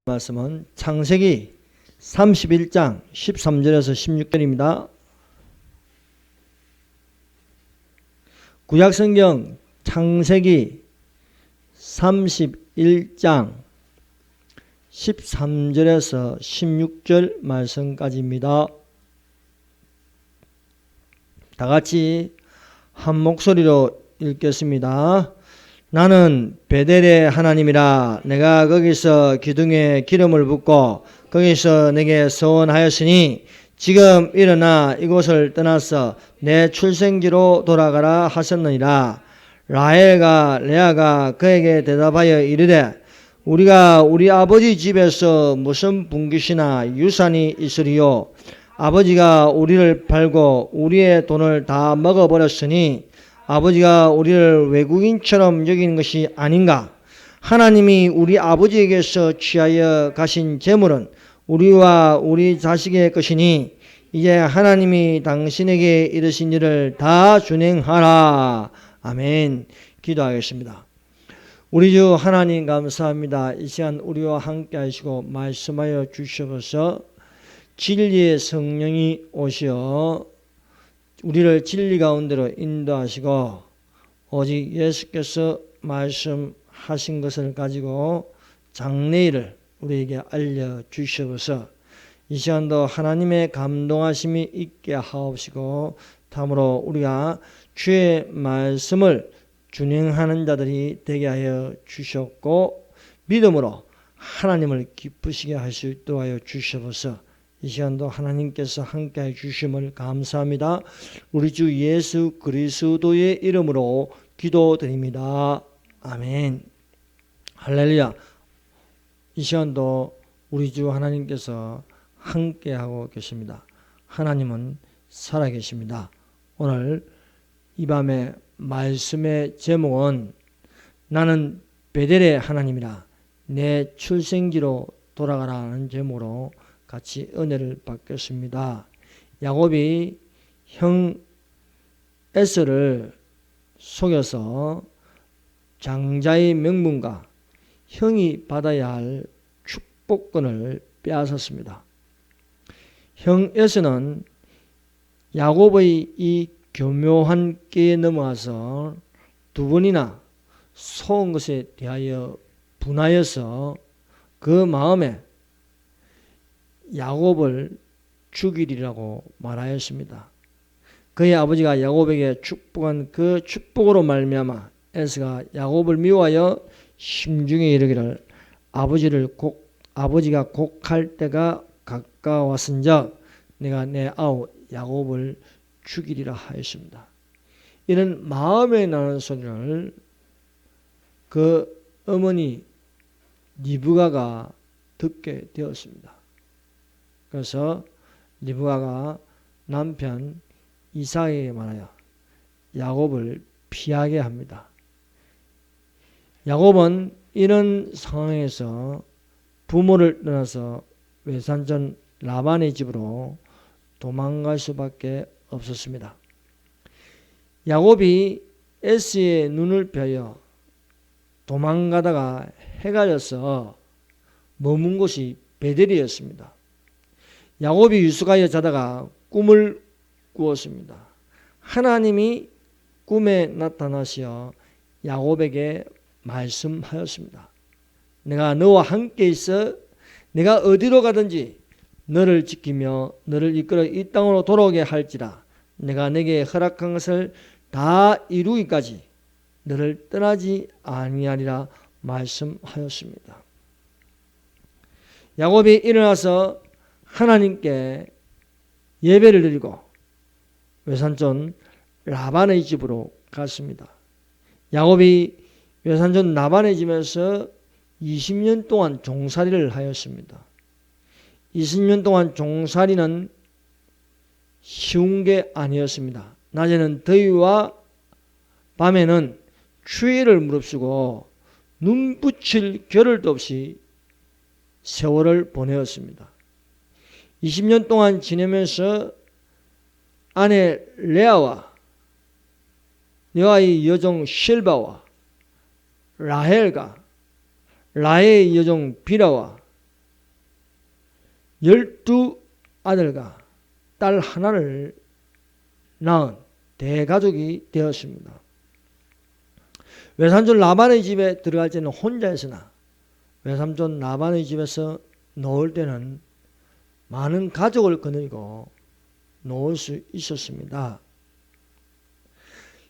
말씀은 창세기 31장 13절에서 16절입니다. 구약성경 창세기 31장 13절에서 16절 말씀까지입니다. 다 같이 한 목소리로 읽겠습니다. 나는 베델의 하나님이라. 내가 거기서 기둥에 기름을 붓고 거기서 내게 서원하였으니 지금 일어나 이곳을 떠나서 내 출생지로 돌아가라 하셨느니라. 라헬과 레아가 그에게 대답하여 이르되 우리가 우리 아버지 집에서 무슨 분깃이나 유산이 있으리요? 아버지가 우리를 팔고 우리의 돈을 다 먹어버렸으니 아버지가 우리를 외국인처럼 여기는 것이 아닌가? 하나님이 우리 아버지에게서 취하여 가신 재물은 우리와 우리 자식의 것이니 이제 하나님이 당신에게 이르신 일을 다 준행하라. 아멘. 기도하겠습니다. 우리 주 하나님 감사합니다. 이 시간 우리와 함께 하시고 말씀하여 주셔서 진리의 성령이 오시어 우리를 진리 가운데로 인도하시고 오직 예수께서 말씀하신 것을 가지고 장래일을 우리에게 알려주셔서 이 시간도 하나님의 감동하심이 있게 하옵시고 참으로 우리가 주의 말씀을 준행하는 자들이 되게 하여 주셨고 믿음으로 하나님을 기쁘시게 할 수 있도록 하여 주셔서 이 시간도 하나님께서 함께해 주심을 감사합니다. 우리 주 예수 그리스도의 이름으로 기도드립니다. 아멘. 할렐루야. 이 시간도 우리 주 하나님께서 함께하고 계십니다. 하나님은 살아계십니다. 오늘 이 밤의 말씀의 제목은 나는 베델의 하나님이라 내 출생지로 돌아가라는 제목으로 같이 은혜를 받겠습니다. 야곱이 형 에서를 속여서 장자의 명분과 형이 받아야 할 축복권을 빼앗았습니다. 형 에서는 야곱의 이 교묘한 깨에 넘어가서 두 번이나 속은 것에 대하여 분하여서 그 마음에 야곱을 죽이리라고 말하였습니다. 그의 아버지가 야곱에게 축복한 그 축복으로 말미암아 에서가 야곱을 미워하여 심중에 이르기를 아버지가 곡할 때가 가까웠은즉 내가 내 아우 야곱을 죽이리라 하였습니다. 이런 마음에 나는 소리를 그 어머니 리브가가 듣게 되었습니다. 그래서 리브가가 남편 이삭에게 말하여 야곱을 피하게 합니다. 야곱은 이런 상황에서 부모를 떠나서 외삼촌 라반의 집으로 도망갈 수밖에 없었습니다. 야곱이 에스의 눈을 펴여 도망가다가 해가 져서 머문 곳이 베델이었습니다. 야곱이 유숙하여 자다가 꿈을 꾸었습니다. 하나님이 꿈에 나타나시어 야곱에게 말씀하였습니다. 내가 너와 함께 있어 내가 어디로 가든지 너를 지키며 너를 이끌어 이 땅으로 돌아오게 할지라. 내가 내게 허락한 것을 다 이루기까지 너를 떠나지 아니하리라 말씀하였습니다. 야곱이 일어나서 하나님께 예배를 드리고 외삼촌 라반의 집으로 갔습니다. 야곱이 외삼촌 라반의 집에서 20년 동안 종살이를 하였습니다. 20년 동안 종살이는 쉬운 게 아니었습니다. 낮에는 더위와 밤에는 추위를 무릅쓰고 눈 붙일 겨를도 없이 세월을 보내었습니다. 20년 동안 지내면서 아내 레아와 레아의 여종 실바와 라헬과 라의 여종 비라와 12아들과 딸 하나를 낳은 대가족이 되었습니다. 외삼촌 라반의 집에 들어갈 때는 혼자였으나 외삼촌 라반의 집에서 놓을 때는 많은 가족을 거느리고 놓을 수 있었습니다.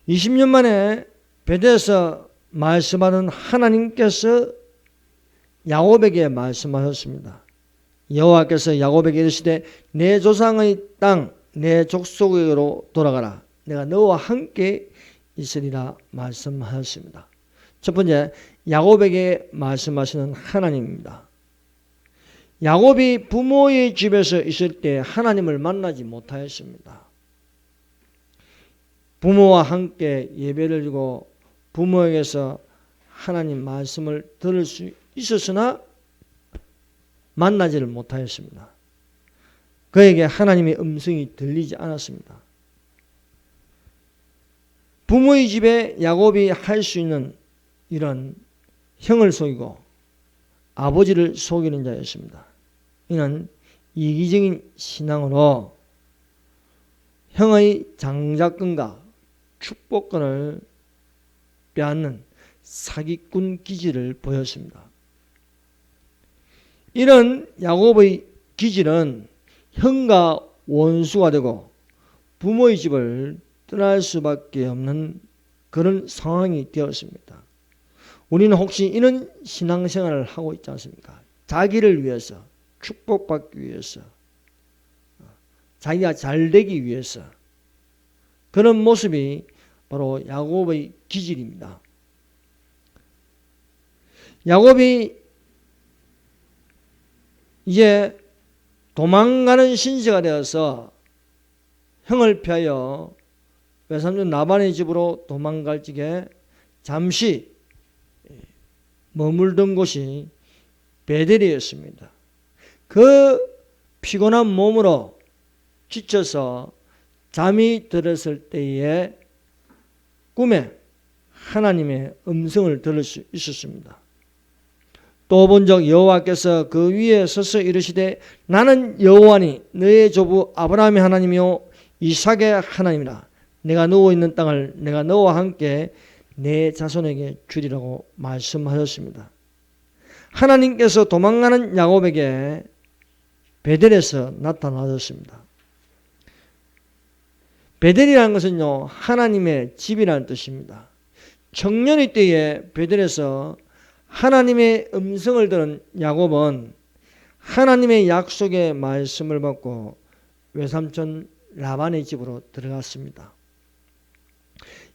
20년 만에 베델에서 말씀하는 하나님께서 야곱에게 말씀하셨습니다. 여호와께서 야곱에게 이르시되 내 조상의 땅 내 족속으로 돌아가라. 내가 너와 함께 있으리라 말씀하셨습니다. 첫 번째, 야곱에게 말씀하시는 하나님입니다. 야곱이 부모의 집에서 있을 때 하나님을 만나지 못하였습니다. 부모와 함께 예배를 드리고 부모에게서 하나님 말씀을 들을 수 있었으나 만나지를 못하였습니다. 그에게 하나님의 음성이 들리지 않았습니다. 부모의 집에 야곱이 할 수 있는 이런 형을 속이고 아버지를 속이는 자였습니다. 이는 이기적인 신앙으로 형의 장자권과 축복권을 빼앗는 사기꾼 기질을 보였습니다. 이런 야곱의 기질은 형과 원수가 되고 부모의 집을 떠날 수밖에 없는 그런 상황이 되었습니다. 우리는 혹시 이런 신앙생활을 하고 있지 않습니까? 자기를 위해서, 축복받기 위해서, 자기가 잘되기 위해서, 그런 모습이 바로 야곱의 기질입니다. 야곱이 이제 도망가는 신세가 되어서 형을 피하여 외삼촌 라반의 집으로 도망갈 적에 잠시 머물던 곳이 베델이었습니다. 그 피곤한 몸으로 지쳐서 잠이 들었을 때에 꿈에 하나님의 음성을 들을 수 있었습니다. 또 본 적 여호와께서 그 위에 서서 이르시되 나는 여호와니 너의 조부 아브라함의 하나님이요 이삭의 하나님이라. 내가 누워있는 땅을 내가 너와 함께 내 자손에게 주리라고 말씀하셨습니다. 하나님께서 도망가는 야곱에게 베델에서 나타나셨습니다. 베델이라는 것은요, 하나님의 집이라는 뜻입니다. 청년의 때에 베델에서 하나님의 음성을 들은 야곱은 하나님의 약속의 말씀을 받고 외삼촌 라반의 집으로 들어갔습니다.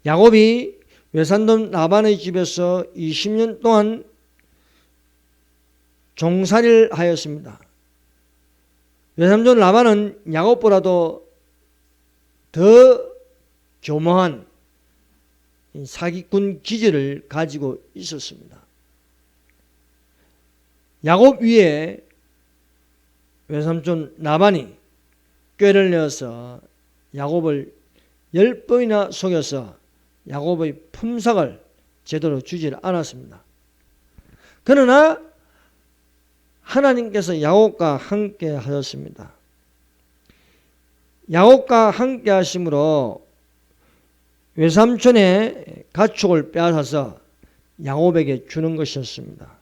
야곱이 외삼촌 라반의 집에서 20년 동안 종살이를 하였습니다. 외삼촌 라반은 야곱보다도 더 교묘한 사기꾼 기질을 가지고 있었습니다. 야곱 위에 외삼촌 라반이 꾀를 내어서 야곱을 10번이나 속여서 야곱의 품삯을 제대로 주지 않았습니다. 그러나 하나님께서 야곱과 함께 하셨습니다. 야곱과 함께 하심으로 외삼촌의 가축을 빼앗아서 야곱에게 주는 것이었습니다.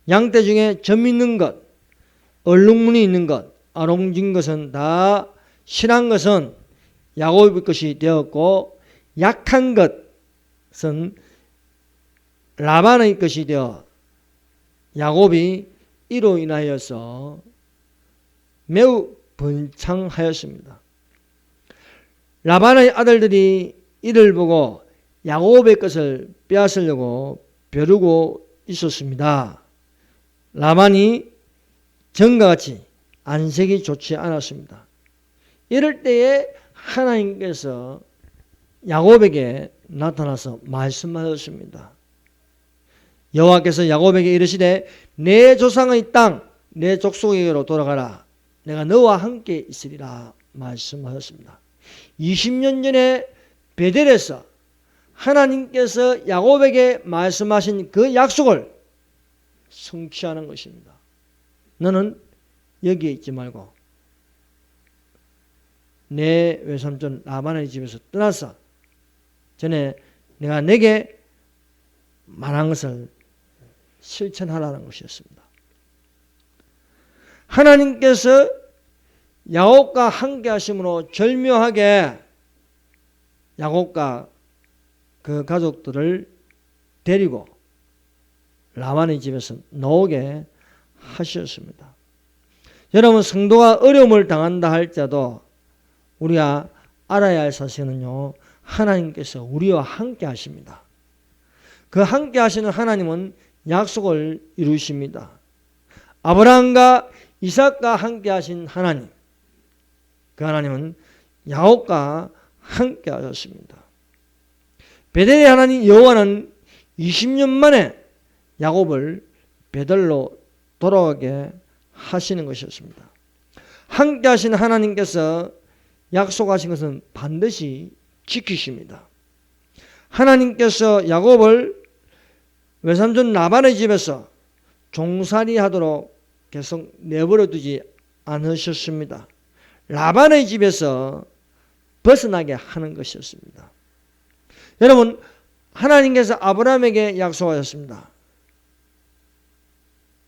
양떼 중에 점 있는 것, 얼룩무늬 있는 것, 아롱진 것은 다 실한 것은 야곱의 것이 되었고 약한 것은 라반의 것이 되어 야곱이 이로 인하여서 매우 번창하였습니다. 라반의 아들들이 이를 보고 야곱의 것을 빼앗으려고 벼르고 있었습니다. 라반이 전과 같이 안색이 좋지 않았습니다. 이럴 때에 하나님께서 야곱에게 나타나서 말씀하셨습니다. 여호와께서 야곱에게 이르시되 내 조상의 땅 내 족속에게로 돌아가라. 내가 너와 함께 있으리라 말씀하셨습니다. 20년 전에 베델에서 하나님께서 야곱에게 말씀하신 그 약속을 성취하는 것입니다. 너는 여기에 있지 말고 내 외삼촌 라반의 집에서 떠나서 전에 내가 내게 말한 것을 실천하라는 것이었습니다. 하나님께서 야곱과 함께 하심으로 절묘하게 야곱과 그 가족들을 데리고 라반의 집에서 나오게 하셨습니다. 여러분, 성도가 어려움을 당한다 할지라도 우리가 알아야 할 사실은요, 하나님께서 우리와 함께 하십니다. 그 함께 하시는 하나님은 약속을 이루십니다. 아브라함과 이삭과 함께 하신 하나님, 그 하나님은 야곱과 함께 하셨습니다. 베델의 하나님 여호와는 20년 만에 야곱을 베델로 돌아오게 하시는 것이었습니다. 함께 하신 하나님께서 약속하신 것은 반드시 지키십니다. 하나님께서 야곱을 외삼촌 라반의 집에서 종살이 하도록 계속 내버려 두지 않으셨습니다. 라반의 집에서 벗어나게 하는 것이었습니다. 여러분, 하나님께서 아브라함에게 약속하셨습니다.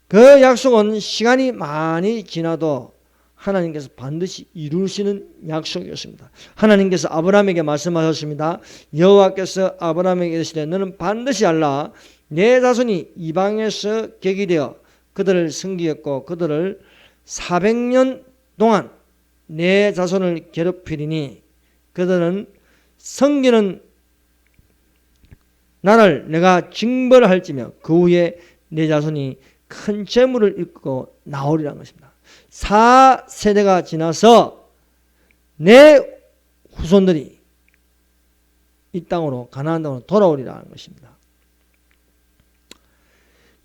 그 약속은 시간이 많이 지나도 하나님께서 반드시 이루시는 약속이었습니다. 하나님께서 아브라함에게 말씀하셨습니다. 여호와께서 아브라함에게 이르시되 너는 반드시 알라. 내 자손이 이방에서 객이되어 그들을 섬기겠고 그들을 400년 동안 내 자손을 괴롭히리니 그들은 섬기는 나를 내가 징벌할지며 그 후에 내 자손이 큰 재물을 입고 나오리라는 것입니다. 4세대가 지나서 내 후손들이 이 땅으로 가나안 땅으로 돌아오리라는 것입니다.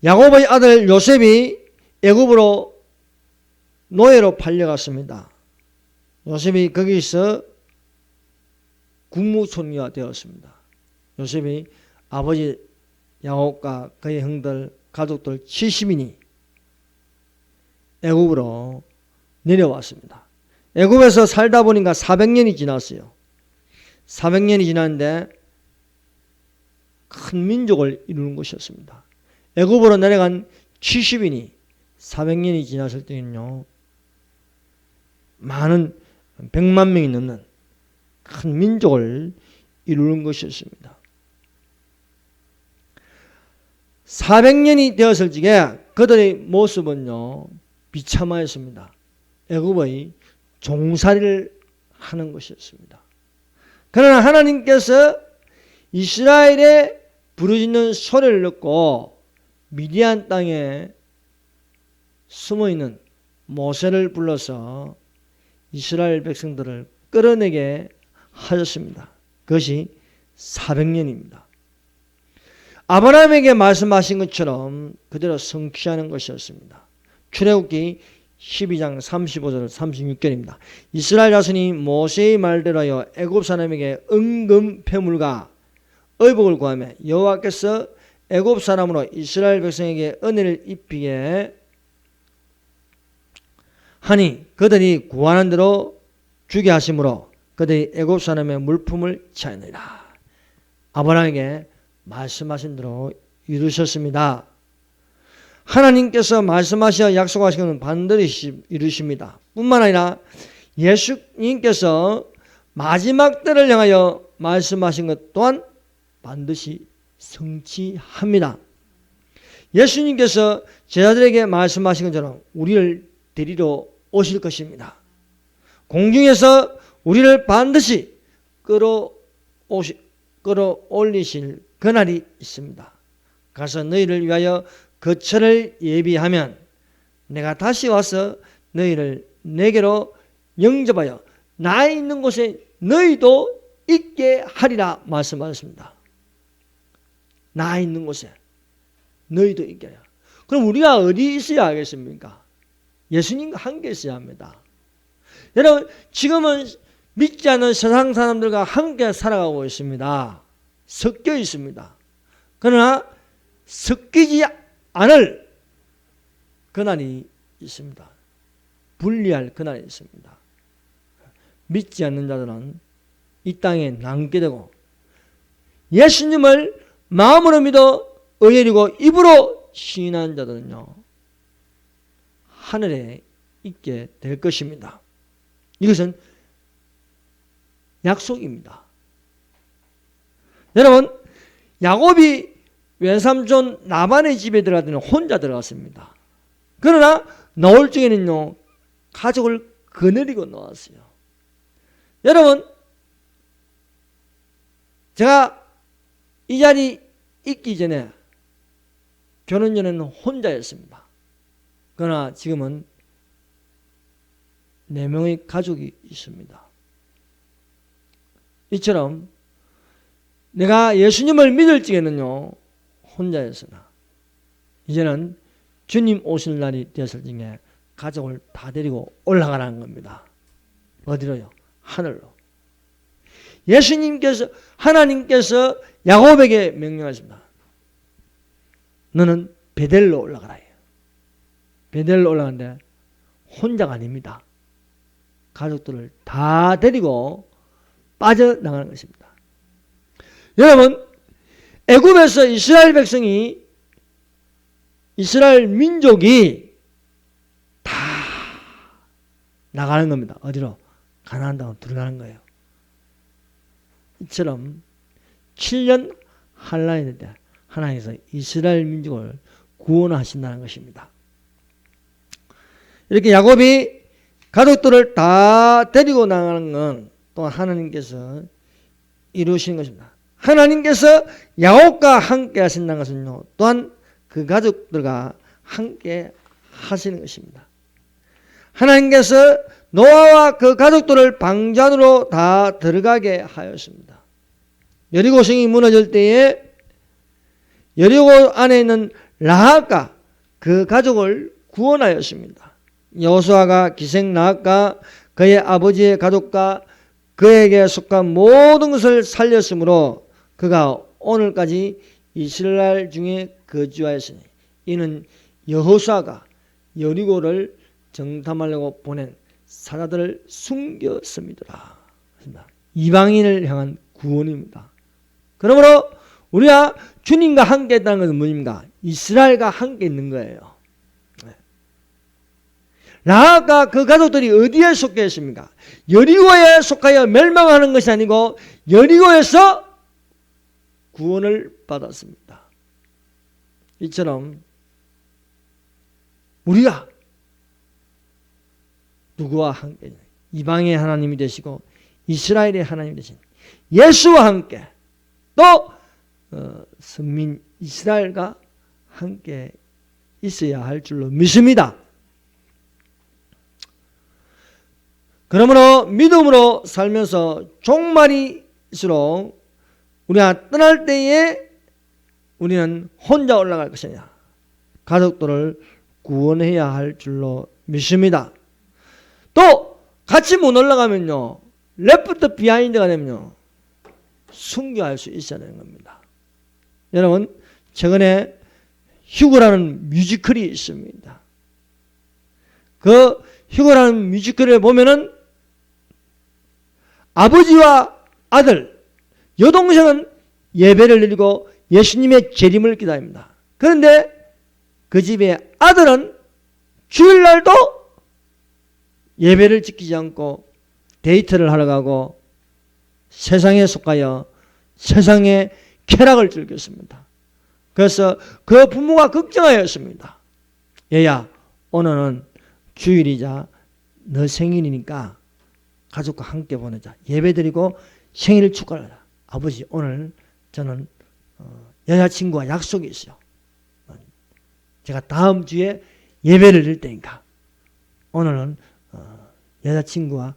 야곱의 아들 요셉이 애굽으로 노예로 팔려갔습니다. 요셉이 거기서 국무총리가 되었습니다. 요셉이 아버지 야곱과 그의 형들 가족들 70인이 애굽으로 내려왔습니다. 애굽에서 살다 보니까 400년이 지났어요. 400년이 지났는데 큰 민족을 이루는 것이었습니다. 애굽으로 내려간 70인이 400년이 지났을 때는요, 많은 100만 명이 넘는 큰 민족을 이루는 것이었습니다. 400년이 되었을 적에 그들의 모습은요, 비참하였습니다. 애굽의 종살이를 하는 것이었습니다. 그러나 하나님께서 이스라엘의 부르짖는 소리를 듣고 미디안 땅에 숨어있는 모세를 불러서 이스라엘 백성들을 끌어내게 하셨습니다. 그것이 400년입니다. 아브라함에게 말씀하신 것처럼 그대로 성취하는 것이었습니다. 출애굽기 12장 35절 36절입니다. 이스라엘 자손이 모세의 말대로 하여 애굽 사람에게 은금 패물과 의복을 구하며 여호와께서 애굽 사람으로 이스라엘 백성에게 은혜를 입히게 하니 그들이 구하는 대로 주게 하심으로 그들이 애굽 사람의 물품을 취하느니라. 아브라함에게 말씀하신 대로 이루셨습니다. 하나님께서 말씀하셔 약속하신 것은 반드시 이루십니다. 뿐만 아니라 예수님께서 마지막 때를 향하여 말씀하신 것 또한 반드시 성취합니다. 예수님께서 제자들에게 말씀하신 것처럼 우리를 데리러 오실 것입니다. 공중에서 우리를 반드시 끌어올리실 그날이 있습니다. 가서 너희를 위하여 거처를 예비하면 내가 다시 와서 너희를 내게로 영접하여 나 있는 곳에 너희도 있게 하리라 말씀하셨습니다. 나 있는 곳에 너희도 있게 하리라. 그럼 우리가 어디 있어야 하겠습니까? 예수님과 함께 있어야 합니다. 여러분, 지금은 믿지 않는 세상 사람들과 함께 살아가고 있습니다. 섞여 있습니다. 그러나 섞이지 않을 그날이 있습니다. 분리할 그날이 있습니다. 믿지 않는 자들은 이 땅에 남게 되고, 예수님을 마음으로 믿어 의인이고 입으로 시인한 자들은요, 하늘에 있게 될 것입니다. 이것은 약속입니다. 여러분, 야곱이 외삼촌 라반의 집에 들어갔더니 혼자 들어갔습니다. 그러나 나올 적에는요, 가족을 거느리고 나왔어요. 여러분, 제가 이 자리 있기 전에, 결혼 전에는 혼자였습니다. 그러나 지금은 4명의 가족이 있습니다. 이처럼 내가 예수님을 믿을 적에는요, 혼자였으나 이제는 주님 오실 날이 되었을 적에 가족을 다 데리고 올라가라는 겁니다. 어디로요? 하늘로. 예수님께서, 하나님께서 야곱에게 명령하십니다. 너는 베델로 올라가라. 베델로 올라가는데 혼자가 아닙니다. 가족들을 다 데리고 빠져나가는 것입니다. 여러분, 애굽에서 이스라엘 백성이, 이스라엘 민족이 다 나가는 겁니다. 어디로? 가나안 땅으로 들어가는 거예요. 이처럼 7년 환란이 될 때 하나님께서 이스라엘 민족을 구원하신다는 것입니다. 이렇게 야곱이 가족들을 다 데리고 나가는 건 또한 하나님께서 이루시는 것입니다. 하나님께서 야곱과 함께 하신다는 것은요, 또한 그 가족들과 함께 하시는 것입니다. 하나님께서 노아와 그 가족들을 방전으로 다 들어가게 하였습니다. 여리고성이 무너질 때에 여리고 안에 있는 라합과 그 가족을 구원하였습니다. 여호수아가 기생 라합과 그의 아버지의 가족과 그에게 속한 모든 것을 살렸으므로 그가 오늘까지 이스라엘 중에 거주하였으니 이는 여호수아가 여리고를 정탐하려고 보낸 사자들을 숨겼습니다. 이방인을 향한 구원입니다. 그러므로 우리가 주님과 함께 있다는 것은 뭐입니까? 이스라엘과 함께 있는 거예요. 라합과 그 가족들이 어디에 속해 있습니까? 여리고에 속하여 멸망하는 것이 아니고 여리고에서 구원을 받았습니다. 이처럼 우리가 누구와 함께, 이방의 하나님이 되시고 이스라엘의 하나님이 되신 예수와 함께, 또 선민 이스라엘과 함께 있어야 할 줄로 믿습니다. 그러므로 믿음으로 살면서 종말일수록 우리가 떠날 때에 우리는 혼자 올라갈 것이 아니라 가족들을 구원해야 할 줄로 믿습니다. 또 같이 못 올라가면요, 레프트 비하인드가 되면요, 순교할 수 있어야 되는 겁니다. 여러분, 최근에 휴거라는 뮤지컬이 있습니다. 그 휴거라는 뮤지컬을 보면은 아버지와 아들, 여동생은 예배를 드리고 예수님의 재림을 기다립니다. 그런데 그 집의 아들은 주일날도 예배를 지키지 않고 데이트를 하러 가고 세상에 속하여 세상의 쾌락을 즐겼습니다. 그래서 그 부모가 걱정하였습니다. 얘야, 오늘은 주일이자 너 생일이니까 가족과 함께 보내자. 예배드리고 생일을 축하하자. 아버지, 오늘 저는 여자친구와 약속이 있어요. 제가 다음 주에 예배를 드릴 테니까 오늘은 여자친구와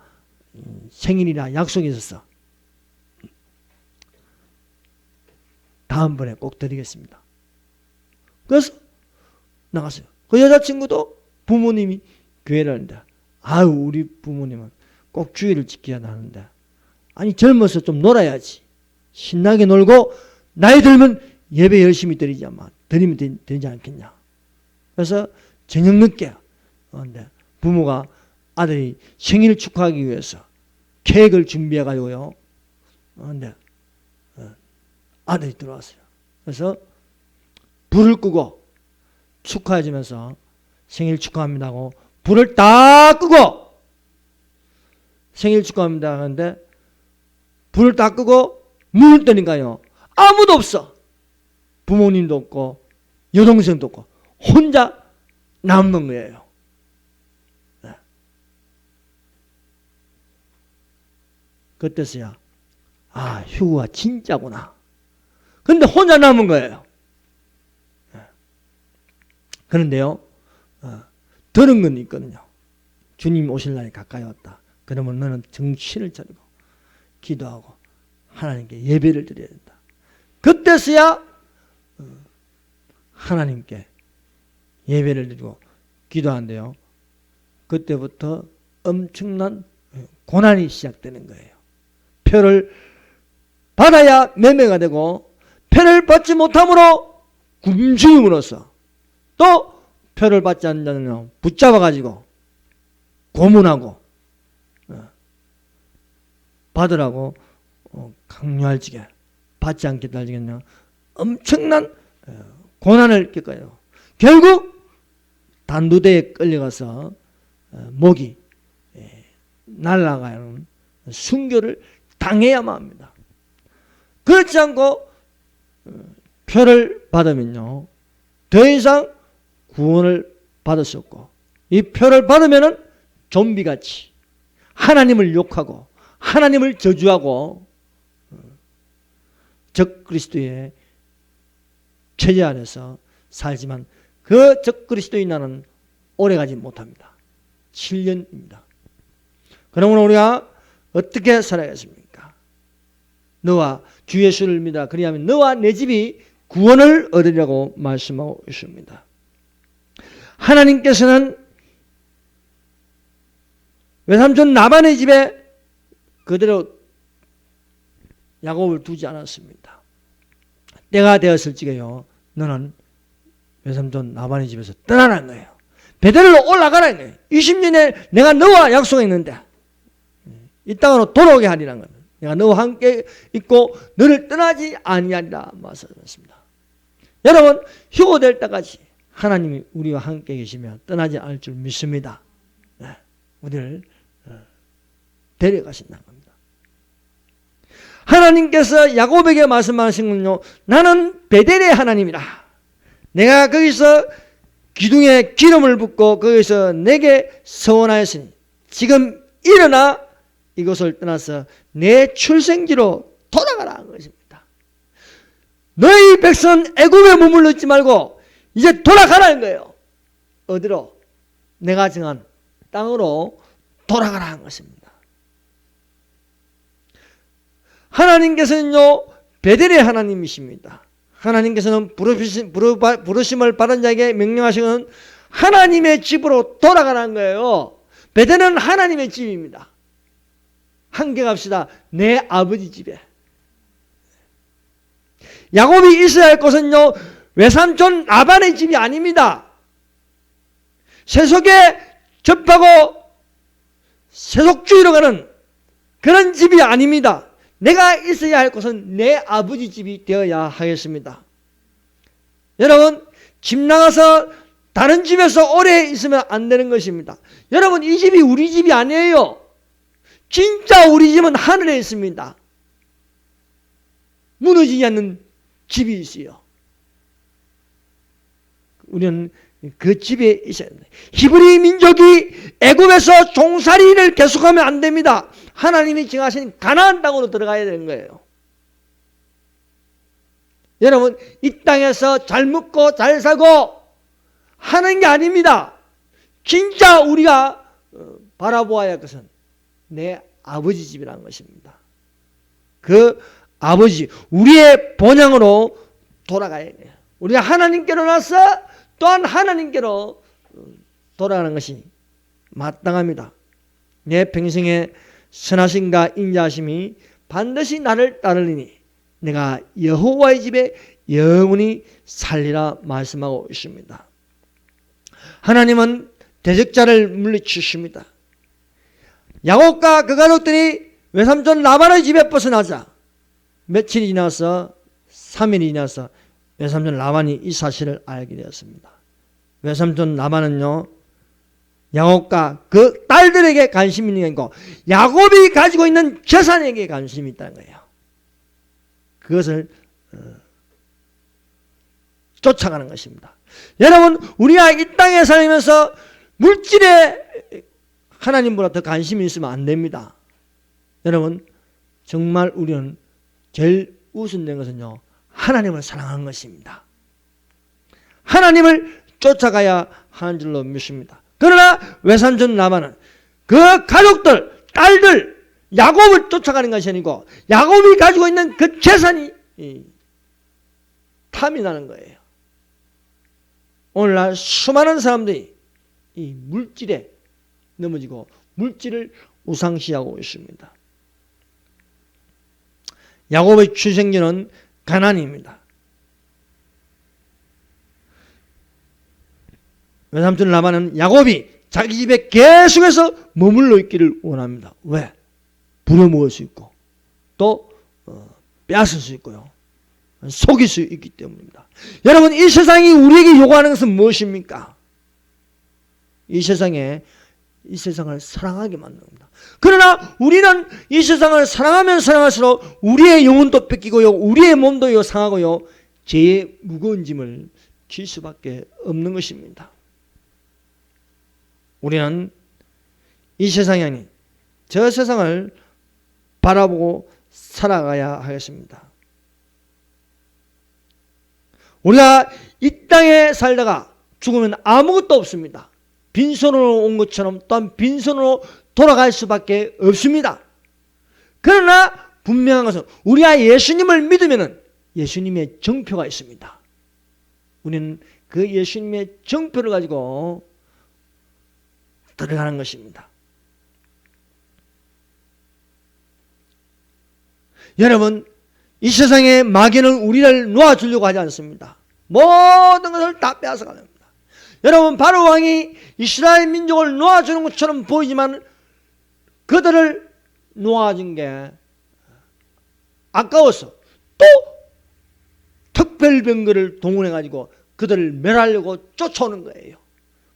생일이라 약속이 있었어. 다음번에 꼭 드리겠습니다. 그래서 나갔어요. 그 여자친구도 부모님이 교회를 하는데, 아유, 우리 부모님은 꼭 주일을 지켜야 하는데, 아니, 젊어서 좀 놀아야지. 신나게 놀고 나이 들면 예배 열심히 드리면 되지 않겠냐. 그래서 저녁 늦게 부모가 아들이 생일 축하하기 위해서 케이크를 준비해가지고요. 근데 아들이 들어왔어요. 그래서 불을 끄고 축하해주면서 생일 축하합니다 하고 불을 다 끄고 생일 축하합니다 하는데 불을 다 끄고 문을 뜨니까요. 아무도 없어. 부모님도 없고 여동생도 없고 혼자 남는 거예요. 그때서야 휴가 진짜구나. 근데 혼자 남은 거예요. 그런데요, 들은 건 있거든요. 주님 오실 날이 가까이 왔다. 그러면 너는 정신을 차리고 기도하고 하나님께 예배를 드려야 된다. 그때서야 하나님께 예배를 드리고 기도하는데요. 그때부터 엄청난 고난이 시작되는 거예요. 표를 받아야 매매가 되고 표를 받지 못함으로 굶주림으로써 또 표를 받지 않는 자는 붙잡아가지고 고문하고 받으라고 강요할지게 받지 않겠다 할지겠냐 엄청난 고난을 겪어요. 결국 단두대에 끌려가서 목이 날아가는 순교를 당해야만 합니다. 그렇지 않고 표를 받으면요 더 이상 구원을 받을 수 없고 이 표를 받으면은 좀비같이 하나님을 욕하고 하나님을 저주하고 적그리스도의 체제 안에서 살지만 그 적그리스도인 나는 오래가지 못합니다. 7년입니다. 그러므로 우리가 어떻게 살아야겠습니까? 너와 주 예수를 믿어 그리하면 너와 내 집이 구원을 얻으리라고 말씀하고 있습니다. 하나님께서는 외삼촌 라반의 집에 그대로 야곱을 두지 않았습니다. 때가 되었을지게요 너는 외삼촌 라반의 집에서 떠나라는 거예요. 베델로 올라가라는 거예요. 20년에 내가 너와 약속했는데 이 땅으로 돌아오게 하리라는 거예요. 내가 너와 함께 있고 너를 떠나지 아니하리라 말씀하셨습니다. 여러분 휴고될 때까지 하나님이 우리와 함께 계시며 떠나지 않을 줄 믿습니다. 우리를 데려가신다는 겁니다. 하나님께서 야곱에게 말씀하신 건요. 나는 베델의 하나님이라. 내가 거기서 기둥에 기름을 붓고 거기서 내게 서원하였으니 지금 일어나 이곳을 떠나서 내 출생지로 돌아가라 한 것입니다. 너희 백성 애굽에 머물러 있지 말고 이제 돌아가라는 거예요. 어디로? 내가 정한 땅으로 돌아가라 한 것입니다. 하나님께서는요 베델의 하나님이십니다. 하나님께서는 부르심을 받은 자에게 명령하시는 하나님의 집으로 돌아가라는 거예요. 베델은 하나님의 집입니다. 함께 갑시다. 내 아버지 집에. 야곱이 있어야 할 곳은요 외삼촌 라반의 집이 아닙니다. 세속에 접하고 세속주의로 가는 그런 집이 아닙니다. 내가 있어야 할 곳은 내 아버지 집이 되어야 하겠습니다. 여러분 집 나가서 다른 집에서 오래 있으면 안 되는 것입니다. 여러분 이 집이 우리 집이 아니에요. 진짜 우리 집은 하늘에 있습니다. 무너지지 않는 집이 있어요. 우리는 그 집에 있어야 됩니다. 히브리 민족이 애굽에서 종살이를 계속하면 안 됩니다. 하나님이 정하신 가나안 땅으로 들어가야 되는 거예요. 여러분 이 땅에서 잘 먹고 잘 살고 하는 게 아닙니다. 진짜 우리가 바라보아야 할 것은 내 아버지 집이라는 것입니다. 그 아버지 우리의 본향으로 돌아가야 돼요. 우리가 하나님께로 나서 또한 하나님께로 돌아가는 것이 마땅합니다. 내 평생에 선하심과 인자하심이 반드시 나를 따르리니 내가 여호와의 집에 영원히 살리라 말씀하고 있습니다. 하나님은 대적자를 물리치십니다. 야곱과 그 가족들이 외삼촌 라반의 집에 벗어나자 며칠이 지나서 3일이 지나서 외삼촌 라반이 이 사실을 알게 되었습니다. 외삼촌 라반은요, 야곱과 그 딸들에게 관심이 있는 게 아니고 야곱이 가지고 있는 재산에게 관심이 있다는 거예요. 그것을 쫓아가는 것입니다. 여러분, 우리가 이 땅에 살면서 물질에 하나님보다 더 관심이 있으면 안 됩니다. 여러분, 정말 우리는 제일 우선된 것은요, 하나님을 사랑하는 것입니다. 하나님을 쫓아가야 하는 줄로 믿습니다. 그러나 외삼촌 라반은 그 가족들, 딸들, 야곱을 쫓아가는 것이 아니고 야곱이 가지고 있는 그 재산이 탐이 나는 거예요. 오늘날 수많은 사람들이 이 물질에 넘어지고 물질을 우상시하고 있습니다. 야곱의 출생지는 가나안입니다. 외삼촌 라반은 야곱이 자기 집에 계속해서 머물러 있기를 원합니다. 왜? 부려먹을 수 있고 또 빼앗을 수 있고요. 속일 수 있기 때문입니다. 여러분, 이 세상이 우리에게 요구하는 것은 무엇입니까? 이 세상을 사랑하게 만듭니다. 그러나 우리는 이 세상을 사랑하면 사랑할수록 우리의 영혼도 뺏기고요, 우리의 몸도 상하고요, 죄의 무거운 짐을 질 수밖에 없는 것입니다. 우리는 이 세상이 아닌 저 세상을 바라보고 살아가야 하겠습니다. 우리가 이 땅에 살다가 죽으면 아무것도 없습니다. 빈손으로 온 것처럼 또한 빈손으로 돌아갈 수밖에 없습니다. 그러나 분명한 것은 우리가 예수님을 믿으면 예수님의 정표가 있습니다. 우리는 그 예수님의 정표를 가지고 들어가는 것입니다. 여러분, 이 세상의 마귀는 우리를 놓아주려고 하지 않습니다. 모든 것을 다 빼앗아갑니다. 여러분, 바로 왕이 이스라엘 민족을 놓아주는 것처럼 보이지만 그들을 놓아준 게 아까워서 또 특별병거를 동원해가지고 그들을 멸하려고 쫓아오는 거예요.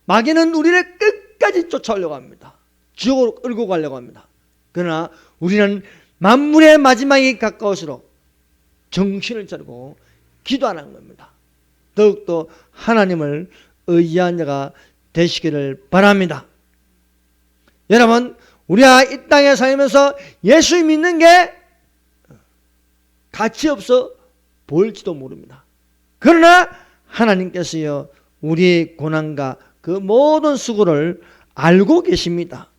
마귀는 우리를 끝까지 쫓아오려고 합니다. 지옥으로 끌고 가려고 합니다. 그러나 우리는 만물의 마지막이 가까울수록 정신을 차리고 기도하는 겁니다. 더욱더 하나님을 의지한 자가 되시기를 바랍니다. 여러분, 우리가 이 땅에 살면서 예수 믿는 게 가치 없어 보일지도 모릅니다. 그러나 하나님께서요, 우리의 고난과 그 모든 수고를 알고 계십니다.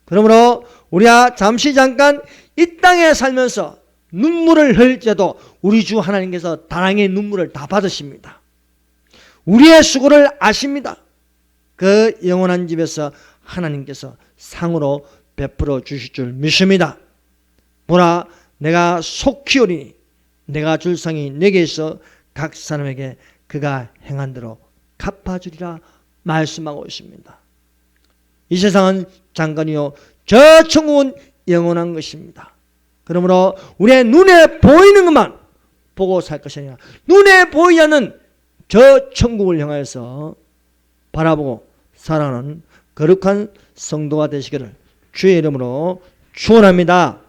그러므로 우리가 잠깐 이 땅에 살면서 눈물을 흘릴지라도 우리 주 하나님께서 다랑의 눈물을 다 받으십니다. 우리의 수고를 아십니다. 그 영원한 집에서 하나님께서 상으로 베풀어 주실 줄 믿습니다. 보라, 내가 속히 오리니 내가 줄 상이 내게 있어 각 사람에게 그가 행한 대로 갚아주리라 말씀하고 있습니다. 이 세상은 잠깐이요, 저 천국은 영원한 것입니다. 그러므로 우리의 눈에 보이는 것만 보고 살 것이 아니라 눈에 보이지 않는 저 천국을 향해서 바라보고 살아가는 거룩한 성도가 되시기를 주의 이름으로 축원합니다.